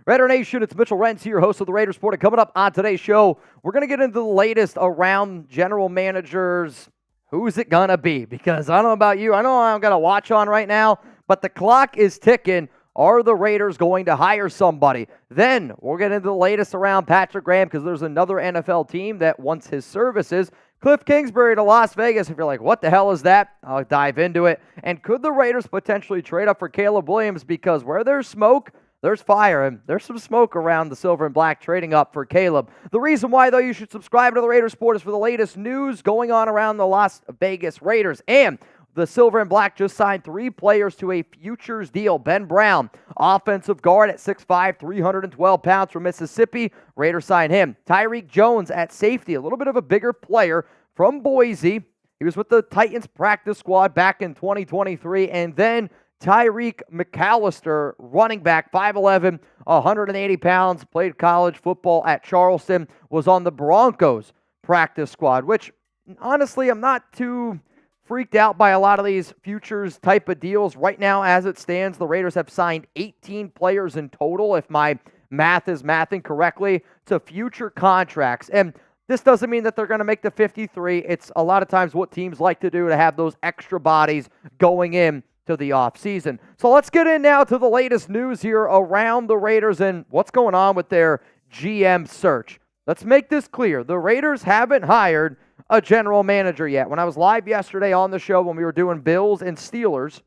Raider Nation, it's Mitchell Renz here, host of the Raiders Report. And coming up on today's show, we're going to get into the latest around general managers. Who's it going to be? Because I don't know about you. I know I'm going to watch on right now, but the clock is ticking. Are the Raiders going to hire somebody? Then we'll get into the latest around Patrick Graham because there's another NFL team that wants his services. Kliff Kingsbury to Las Vegas. If you're like, what the hell is that? I'll dive into it. And could the Raiders potentially trade up for Caleb Williams? Because where there's smoke, there's fire, and there's some smoke around the silver and black trading up for Caleb. The reason why, though, you should subscribe to the Raiders Report is for the latest news going on around the Las Vegas Raiders. And the silver and black just signed 3 players to a futures deal. Ben Brown, offensive guard at 6'5", 312 pounds from Mississippi. Raiders signed him. Tyreek Jones at safety, a little bit of a bigger player from Boise. He was with the Titans practice squad back in 2023. And then Tyreek McAllister, running back, 5'11", 180 pounds, played college football at Charleston, was on the Broncos practice squad, which, honestly, I'm not too freaked out by a lot of these futures type of deals. Right now, as it stands, the Raiders have signed 18 players in total, if my math is mathing correctly, to future contracts. And this doesn't mean that they're going to make the 53. It's a lot of times what teams like to do to have those extra bodies going in to the offseason. So let's get in now to the latest news here around the Raiders and what's going on with their GM search. Let's make this clear. The Raiders haven't hired a general manager yet. When I was live yesterday on the show when we were doing Bills and Steelers,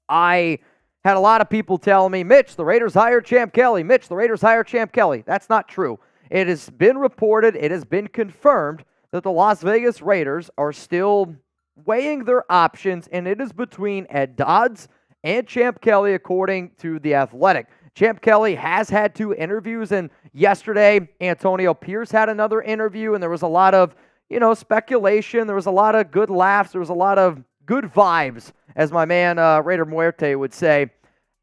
I had a lot of people telling me, Mitch, the Raiders hired Champ Kelly. Mitch, the Raiders hired Champ Kelly. That's not true. It has been reported, it has been confirmed that the Las Vegas Raiders are still weighing their options, and it is between Ed Dodds and Champ Kelly, according to The Athletic. Champ Kelly has had 2 interviews, and yesterday, Antonio Pierce had another interview, and there was a lot of, speculation. There was a lot of good laughs. There was a lot of good vibes, as my man Raider Muerte would say,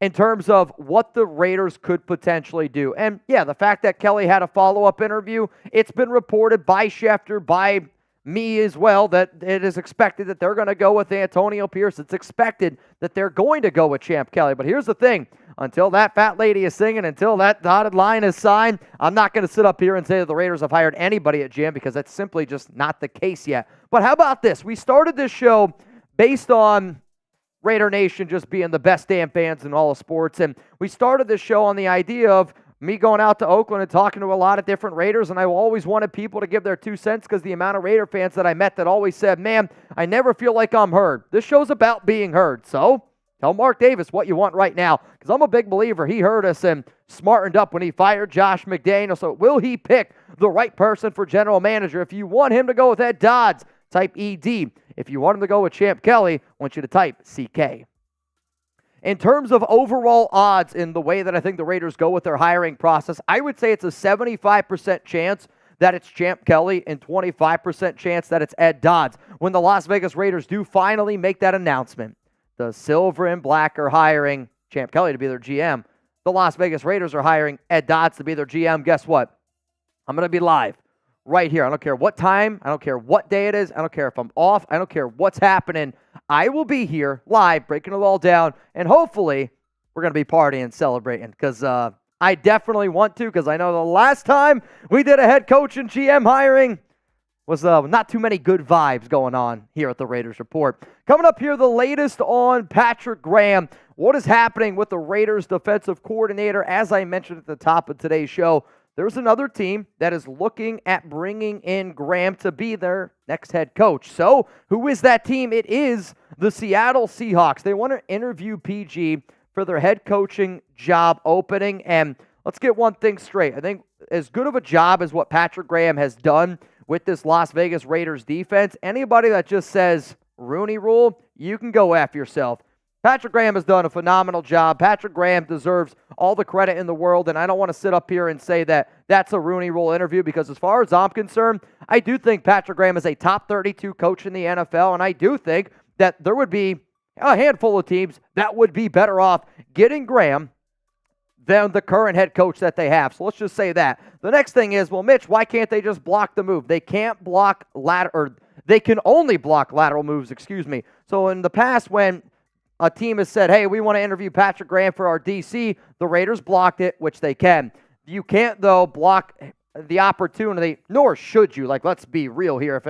in terms of what the Raiders could potentially do. And, yeah, the fact that Kelly had a follow-up interview, it's been reported by Schefter, by me as well, that it is expected that they're going to go with Antonio Pierce. It's expected that they're going to go with Champ Kelly. But here's the thing. Until that fat lady is singing, until that dotted line is signed, I'm not going to sit up here and say that the Raiders have hired anybody at GM because that's simply just not the case yet. But how about this? We started this show based on Raider Nation just being the best damn fans in all of sports. And we started this show on the idea of me going out to Oakland and talking to a lot of different Raiders, and I always wanted people to give their 2 cents because the amount of Raider fans that I met that always said, man, I never feel like I'm heard. This show's about being heard. So tell Mark Davis what you want right now, because I'm a big believer. He heard us and smartened up when he fired Josh McDaniels. So will he pick the right person for general manager? If you want him to go with Ed Dodds, type ED. If you want him to go with Champ Kelly, I want you to type CK. In terms of overall odds in the way that I think the Raiders go with their hiring process, I would say it's a 75% chance that it's Champ Kelly and 25% chance that it's Ed Dodds. When the Las Vegas Raiders do finally make that announcement, the silver and black are hiring Champ Kelly to be their GM. The Las Vegas Raiders are hiring Ed Dodds to be their GM. Guess what? I'm going to be live right here. I don't care what time. I don't care what day it is. I don't care if I'm off. I don't care what's happening. I will be here live, breaking it all down, and hopefully we're going to be partying and celebrating because I definitely want to, because I know the last time we did a head coach and GM hiring was not too many good vibes going on here at the Raiders Report. Coming up here, the latest on Patrick Graham. What is happening with the Raiders defensive coordinator? As I mentioned at the top of today's show, there's another team that is looking at bringing in Graham to be their next head coach. So, who is that team? It is the Seattle Seahawks. They want to interview PG for their head coaching job opening. And let's get one thing straight. I think as good of a job as what Patrick Graham has done with this Las Vegas Raiders defense, anybody that just says Rooney Rule, you can go F yourself. Patrick Graham has done a phenomenal job. Patrick Graham deserves all the credit in the world, and I don't want to sit up here and say that that's a Rooney Rule interview because as far as I'm concerned, I do think Patrick Graham is a top 32 coach in the NFL, and I do think that there would be a handful of teams that would be better off getting Graham than the current head coach that they have. So let's just say that. The next thing is, well, Mitch, why can't they just block the move? They can't block they can only block lateral moves, So in the past when a team has said, hey, we want to interview Patrick Graham for our DC. The Raiders blocked it, which they can. You can't, though, block the opportunity, nor should you. Like, let's be real here.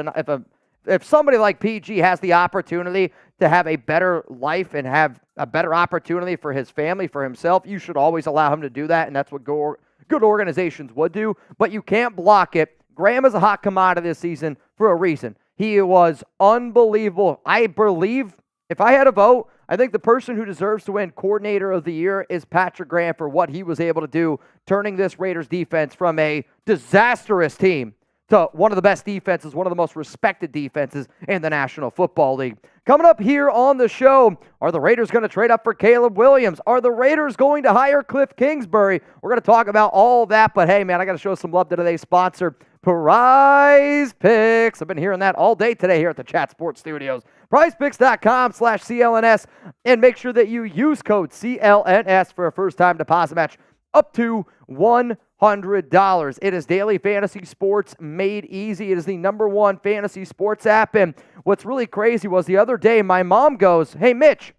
If somebody like PG has the opportunity to have a better life and have a better opportunity for his family, for himself, you should always allow him to do that, and that's what good organizations would do. But you can't block it. Graham is a hot commodity this season for a reason. He was unbelievable. I believe, if I had a vote, I think the person who deserves to win Coordinator of the Year is Patrick Graham for what he was able to do, turning this Raiders defense from a disastrous team to one of the best defenses, one of the most respected defenses in the National Football League. Coming up here on the show, are the Raiders going to trade up for Caleb Williams? Are the Raiders going to hire Kliff Kingsbury? We're going to talk about all that, but hey, man, I got to show some love to today's sponsor, PrizePicks. I've been hearing that all day today here at the Chat Sports Studios. PrizePicks.com/CLNS, and make sure that you use code CLNS for a first-time deposit match up to $100. It is daily fantasy sports made easy. It is the #1 fantasy sports app. And what's really crazy was the other day, my mom goes, hey, Mitch,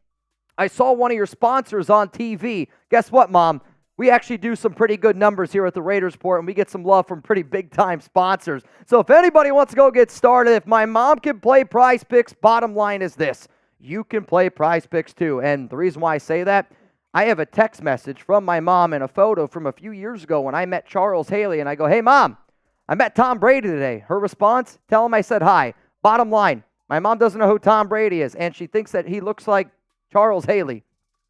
I saw one of your sponsors on TV. Guess what, Mom? We actually do some pretty good numbers here at the Raiders Report, and we get some love from pretty big-time sponsors. So if anybody wants to go get started, if my mom can play PrizePicks, bottom line is this. You can play PrizePicks too. And the reason why I say that, I have a text message from my mom and a photo from a few years ago when I met Charles Haley, and I go, hey, Mom, I met Tom Brady today. Her response, tell him I said hi. Bottom line, my mom doesn't know who Tom Brady is, and she thinks that he looks like Charles Haley.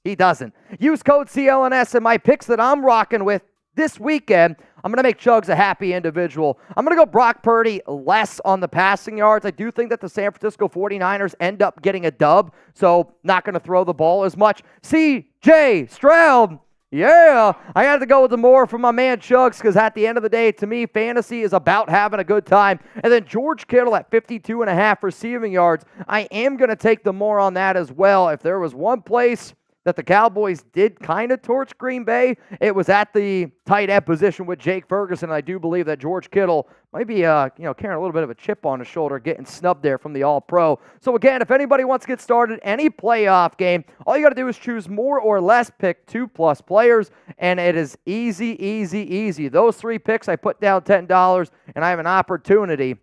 He doesn't. Use code CLNS in my picks that I'm rocking with this weekend. I'm going to make Chugs a happy individual. I'm going to go Brock Purdy less on the passing yards. I do think that the San Francisco 49ers end up getting a dub, so not going to throw the ball as much. C.J. Stroud, yeah. I had to go with the more from my man Chugs because at the end of the day, to me, fantasy is about having a good time. And then George Kittle at 52.5 receiving yards. I am going to take the more on that as well. If there was one place that the Cowboys did kind of torch Green Bay, it was at the tight end position with Jake Ferguson. I do believe that George Kittle might be carrying a little bit of a chip on his shoulder, getting snubbed there from the All-Pro. So again, if anybody wants to get started, any playoff game, all you got to do is choose more or less, pick 2+ players, and it is easy, easy, easy. Those 3 picks, I put down $10, and I have an opportunity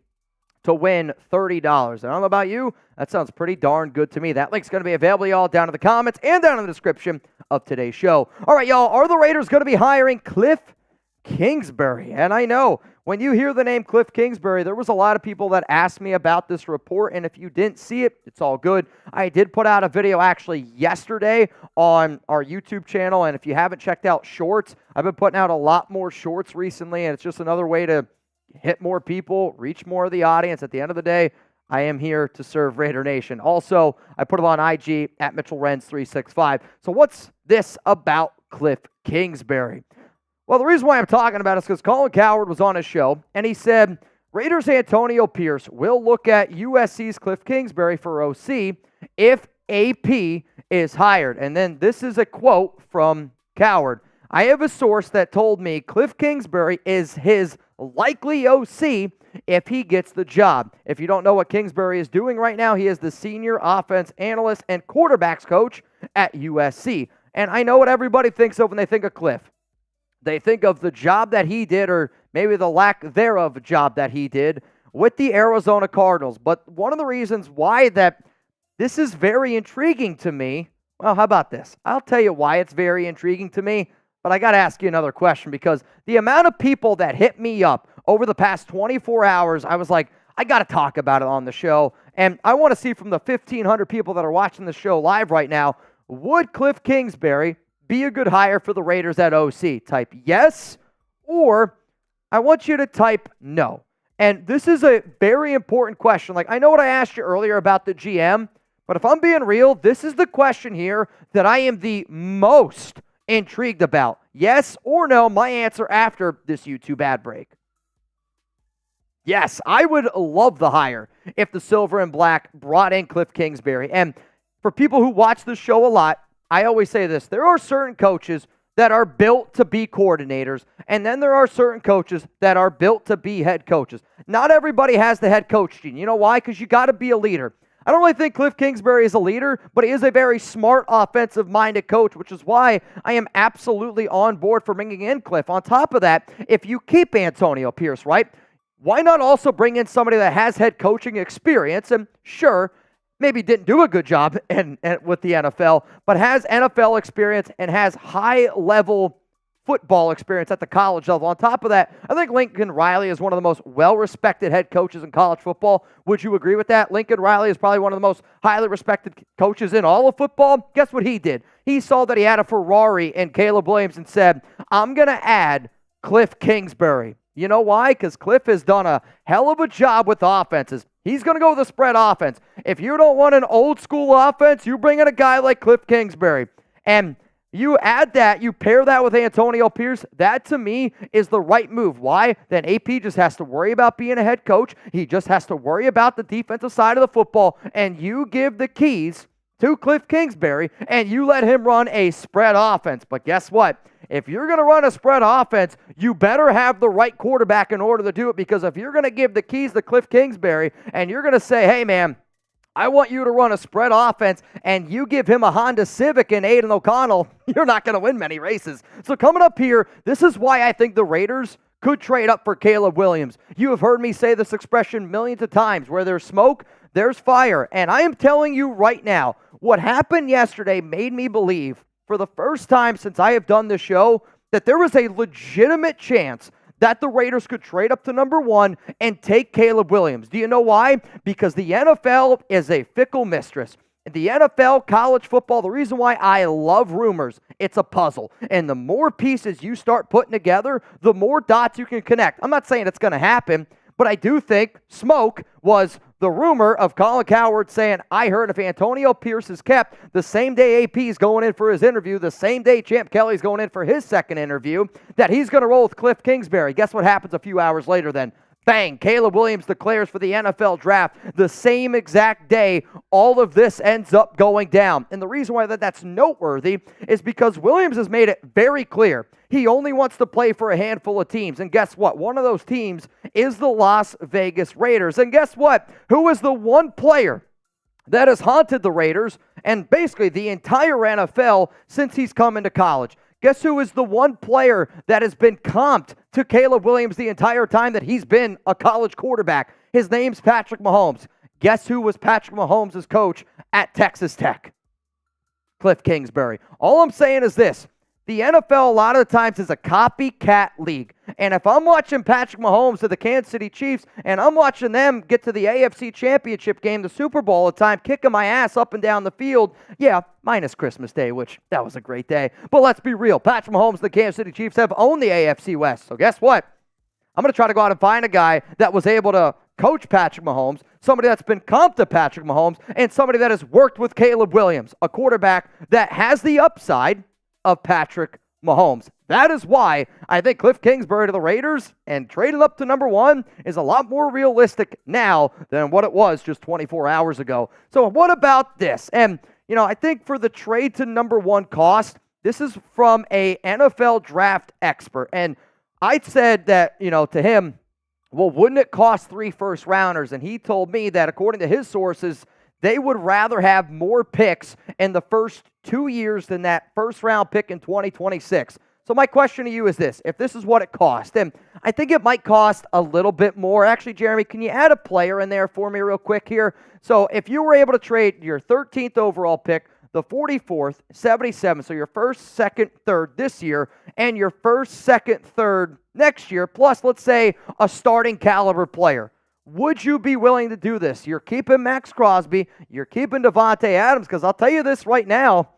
to win $30. And I don't know about you, that sounds pretty darn good to me. That link's going to be available, y'all, down in the comments and down in the description of today's show. All right, y'all, are the Raiders going to be hiring Kliff Kingsbury? And I know when you hear the name Kliff Kingsbury, there was a lot of people that asked me about this report, and if you didn't see it, it's all good. I did put out a video actually yesterday on our YouTube channel, and if you haven't checked out shorts, I've been putting out a lot more shorts recently, and it's just another way to hit more people, reach more of the audience. At the end of the day, I am here to serve Raider Nation. Also, I put it on IG at Mitchell Renz 365. So what's this about Kliff Kingsbury? Well, the reason why I'm talking about it is because Colin Cowherd was on his show, and he said, Raiders' Antonio Pierce will look at USC's Kliff Kingsbury for OC if AP is hired. And then this is a quote from Cowherd. I have a source that told me Kliff Kingsbury is his likely OC if he gets the job. If you don't know what Kingsbury is doing right now, he is the senior offense analyst and quarterbacks coach at USC. And I know what everybody thinks of when they think of Kliff. They think of the job that he did, or maybe the lack thereof job that he did with the Arizona Cardinals. But one of the reasons why that this is very intriguing to me, well, how about this? I'll tell you why it's very intriguing to me. But I got to ask you another question, because the amount of people that hit me up over the past 24 hours, I was like, I got to talk about it on the show. And I want to see from the 1,500 people that are watching the show live right now, would Kliff Kingsbury be a good hire for the Raiders at OC? Type yes, or I want you to type no. And this is a very important question. Like, I know what I asked you earlier about the GM, but if I'm being real, this is the question here that I am the most intrigued about. Yes or no, my answer after this YouTube ad break. Yes, I would love the hire if the Silver and Black brought in Kliff Kingsbury. And for people who watch the show a lot, I always say this. There are certain coaches that are built to be coordinators, and then there are certain coaches that are built to be head coaches. Not everybody has the head coach gene. You know why? Because you got to be a leader. I don't really think Kliff Kingsbury is a leader, but he is a very smart offensive-minded coach, which is why I am absolutely on board for bringing in Kliff. On top of that, if you keep Antonio Pierce, right, why not also bring in somebody that has head coaching experience and sure, maybe didn't do a good job with the NFL, but has NFL experience and has high-level football experience at the college level. On top of that, I think Lincoln Riley is one of the most well-respected head coaches in college football. Would you agree with that? Lincoln Riley is probably one of the most highly respected coaches in all of football. Guess what he did? He saw that he had a Ferrari in Caleb Williams and said, I'm going to add Kliff Kingsbury. You know why? Because Kliff has done a hell of a job with offenses. He's going to go with a spread offense. If you don't want an old-school offense, you bring in a guy like Kliff Kingsbury. And you add that, you pair that with Antonio Pierce, that to me is the right move. Why? Then AP just has to worry about being a head coach. He just has to worry about the defensive side of the football, and you give the keys to Kliff Kingsbury, and you let him run a spread offense. But guess what? If you're going to run a spread offense, you better have the right quarterback in order to do it, because if you're going to give the keys to Kliff Kingsbury and you're going to say, hey, man, I want you to run a spread offense, and you give him a Honda Civic and Aiden O'Connell, you're not going to win many races. So coming up here, this is why I think the Raiders could trade up for Caleb Williams. You have heard me say this expression millions of times. Where there's smoke, there's fire. And I am telling you right now, what happened yesterday made me believe, for the first time since I have done this show, that there was a legitimate chance that the Raiders could trade up to number 1 and take Caleb Williams. Do you know why? Because the NFL is a fickle mistress. In the NFL, college football, the reason why I love rumors, it's a puzzle. And the more pieces you start putting together, the more dots you can connect. I'm not saying it's going to happen, but I do think smoke was the rumor of Colin Cowherd saying, I heard if Antonio Pierce is kept, the same day AP is going in for his interview, the same day Champ Kelly's going in for his second interview, that he's going to roll with Kliff Kingsbury. Guess what happens a few hours later then? Bang, Caleb Williams declares for the NFL draft the same exact day all of this ends up going down. And the reason why that's noteworthy is because Williams has made it very clear he only wants to play for a handful of teams. And guess what? One of those teams is the Las Vegas Raiders. And guess what? Who is the one player that has haunted the Raiders and basically the entire NFL since he's come into college? Guess who is the one player that has been comped to Caleb Williams the entire time that he's been a college quarterback? His name's Patrick Mahomes. Guess who was Patrick Mahomes' coach at Texas Tech? Kliff Kingsbury. All I'm saying is this. The NFL a lot of the times is a copycat league. And if I'm watching Patrick Mahomes of the Kansas City Chiefs and I'm watching them get to the AFC Championship game, the Super Bowl all the time, kicking my ass up and down the field, yeah, minus Christmas Day, which that was a great day. But let's be real. Patrick Mahomes and the Kansas City Chiefs have owned the AFC West. So guess what? I'm going to try to go out and find a guy that was able to coach Patrick Mahomes, somebody that's been comped to Patrick Mahomes, and somebody that has worked with Caleb Williams, a quarterback that has the upside of Patrick Mahomes. That is why I think Kliff Kingsbury to the Raiders and trading up to number 1 is a lot more realistic now than what it was just 24 hours ago. So what about this? And, you know, I think for the trade to number 1 cost, this is from a NFL draft expert. And I said that, you know, to him, well, wouldn't it cost 3 first-rounders? And he told me that according to his sources, they would rather have more picks in the first 2 years than that first-round pick in 2026. So my question to you is this. If this is what it cost, and I think it might cost a little bit more. Actually, Jeremy, can you add a player in there for me real quick here? So if you were able to trade your 13th overall pick, the 44th, 77th, so your first, second, third this year, and your first, second, third next year, plus, let's say, a starting caliber player. Would you be willing to do this? You're keeping Max Crosby. You're keeping Davante Adams, because I'll tell you this right now.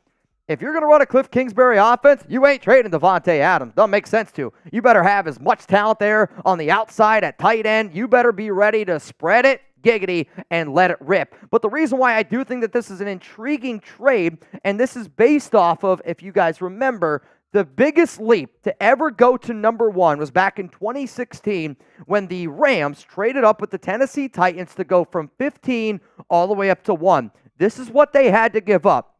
If you're going to run a Kliff Kingsbury offense, you ain't trading Davante Adams. Doesn't make sense to. You better have as much talent there on the outside at tight end. You better be ready to spread it, giggity, and let it rip. But the reason why I do think that this is an intriguing trade, and this is based off of, if you guys remember, the biggest leap to ever go to number 1 was back in 2016 when the Rams traded up with the Tennessee Titans to go from 15 all the way up to 1. This is what they had to give up.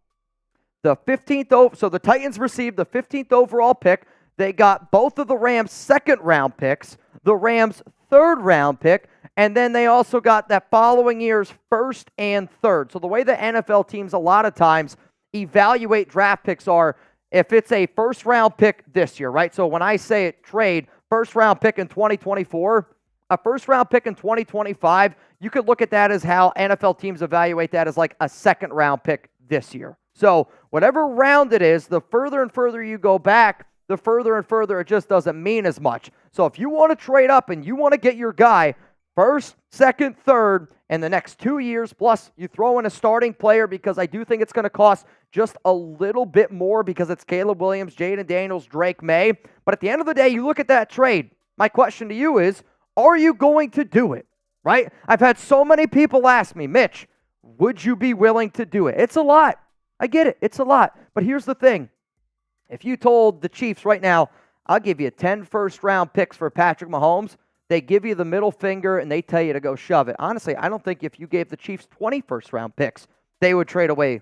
The 15th, so the Titans received the 15th overall pick. They got both of the Rams' second-round picks, the Rams' third round pick, and then they also got that following year's first and third. So the way the NFL teams a lot of times evaluate draft picks are if it's a first round pick this year, right? So when I say it trade, first round pick in 2024, a first round pick in 2025, you could look at that as how NFL teams evaluate that as like a second round pick this year. So whatever round it is, the further and further you go back, the further and further it just doesn't mean as much. So if you want to trade up and you want to get your guy first, second, third in the next 2 years, plus you throw in a starting player because I do think it's going to cost just a little bit more because it's Caleb Williams, Jaden Daniels, Drake May. But at the end of the day, you look at that trade. My question to you is, are you going to do it? Right? I've had so many people ask me, Mitch, would you be willing to do it? It's a lot. I get it. It's a lot. But here's the thing. If you told the Chiefs right now, I'll give you 10 first-round picks for Patrick Mahomes, they give you the middle finger and they tell you to go shove it. Honestly, I don't think if you gave the Chiefs 20 first-round picks, they would trade away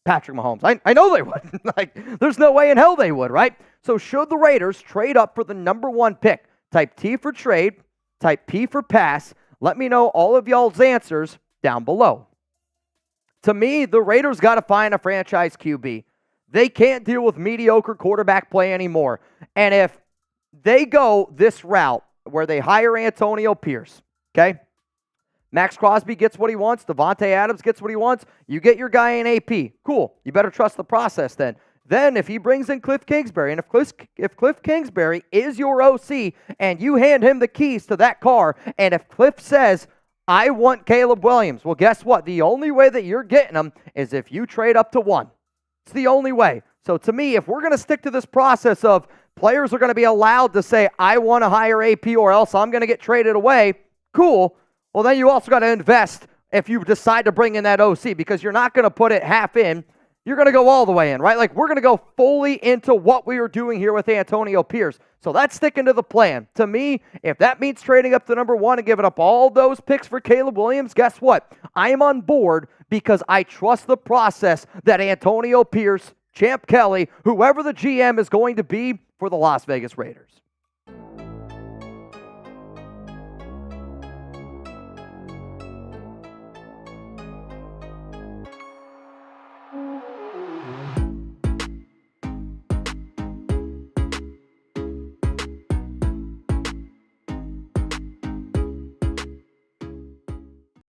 Patrick Mahomes. I know they would. Like, there's no way in hell they would, right? So should the Raiders trade up for the number 1 pick, type T for trade, type P for pass. Let me know all of y'all's answers down below. To me, the Raiders got to find a franchise QB. They can't deal with mediocre quarterback play anymore. And if they go this route where they hire Antonio Pierce, okay? Max Crosby gets what he wants. Devontae Adams gets what he wants. You get your guy in AP. Cool. You better trust the process then. Then if he brings in Kliff Kingsbury, and if Kliff Kingsbury is your OC and you hand him the keys to that car, and if Kliff says, I want Caleb Williams, well, guess what? The only way that you're getting him is if you trade up to 1. It's the only way. So to me, if we're going to stick to this process of players are going to be allowed to say, I want to hire AP or else I'm going to get traded away, cool. Well, then you also got to invest if you decide to bring in that OC because you're not going to put it half in. You're going to go all the way in, right? Like, we're going to go fully into what we are doing here with Antonio Pierce. So that's sticking to the plan. To me, if that means trading up to number 1 and giving up all those picks for Caleb Williams, guess what? I am on board because I trust the process that Antonio Pierce, Champ Kelly, whoever the GM is going to be for the Las Vegas Raiders.